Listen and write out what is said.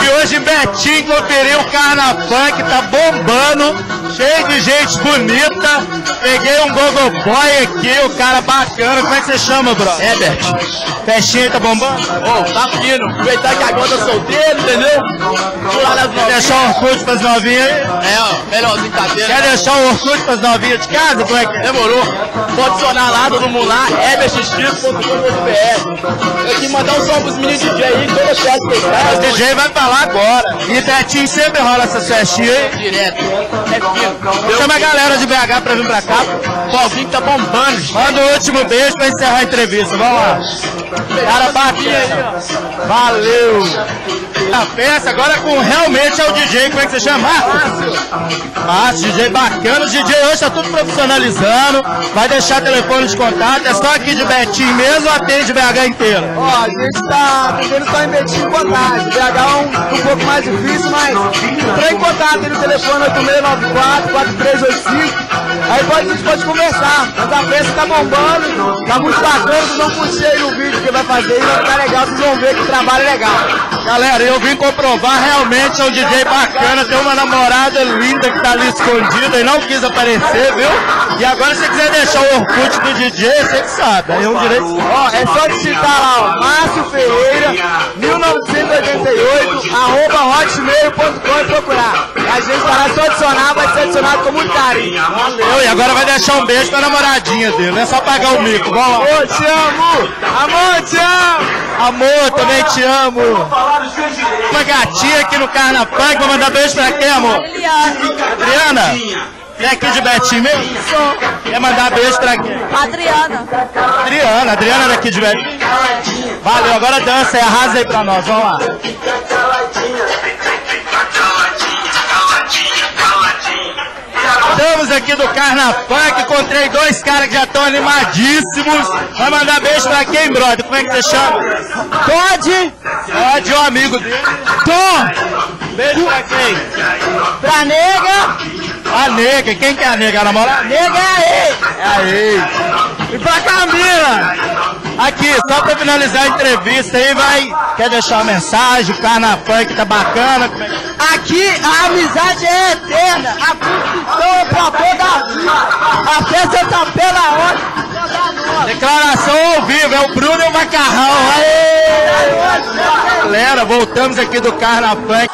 E hoje Betim conferiu o Carnafunk, tá bombando, cheio de gente bonita. Peguei um gogo boy aqui, o cara bacana. Como é que você chama, bro? Herbert. Festinha tá bombando? Ô, tá fino. Aproveitar que agora tá solteiro, entendeu? Quer deixar o Orkut pras novinhas aí? É, ó, melhorzinho tá tendo. Quer deixar o Orkut pras novinhas de casa? Como é que é? Demorou. Pode adicionar lá, todo mundo lá, herbertx.com.br. Eu quis mandar um som pros meninos DJ aí, toda festa que O DJ vai falar agora. E Betim sempre rola essas festinhas aí. direto. É fino. Chama a galera de BH pra vir pra cá. O pauzinho tá bombando. Manda o último beijo pra encerrar a entrevista. Vamos lá. Cara bacana. Valeu. A festa agora com realmente é o DJ. Como é que você chama? Márcio, DJ bacana. O DJ hoje tá tudo profissionalizando. Vai deixar telefone de contato. É só aqui de Betim mesmo ou atende BH inteiro? Ó, a gente tá tentando só em Betim em contato. BH é um pouco mais difícil, mas entra em contato aí no telefone 8694-4385. Aí a gente pode conversar. Mas a festa tá bombando, tá muito bacana. Vocês não curtirem no vídeo que vai fazer e vai ficar legal. Vocês vão ver que o trabalho é legal. Galera, eu vim comprovar, realmente é um DJ bacana, tem uma namorada linda que tá ali escondida e não quis aparecer, viu? E agora se você quiser deixar o Orkut do DJ, você que sabe, aí é um direito. Ó, é só digitar lá, ó, Márcio Ferreira, 1988, @hotmail.com e procurar. A gente vai só adicionar, vai ser adicionado com muito carinho. Valeu, e agora vai deixar um beijo pra namoradinha dele, não é só pagar o mico, vamos lá. Ô, te amo! Amor, te amo! Amor, também te amo. Uma gatinha aqui no Carnafunk, vou mandar beijo pra quem, amor? Adriana? É aqui de Betim mesmo? Sou. Quer mandar beijo pra quem? Adriana. Adriana é daqui de Betim. Valeu, agora dança e arrasa aí pra nós, vamos lá. Estamos aqui do Carnafunk, encontrei dois caras que já estão animadíssimos. Vai mandar beijo pra quem, brother? Como é que você chama? Pode? Pode, o amigo dele. Tom! Beijo pra quem? Pra nega! A nega, quem que é a nega? A namorada? Nega é aí! É aí. E pra Camila! Aqui, só pra finalizar a entrevista aí, quer deixar uma mensagem? O Carnafunk tá bacana? Como é que... Aqui a amizade é eterna, a construção é pra toda a vida. A festa tá pela hora. Declaração ao vivo, é o Bruno e o Macarrão. Aê! Galera, voltamos aqui do Carnafunk.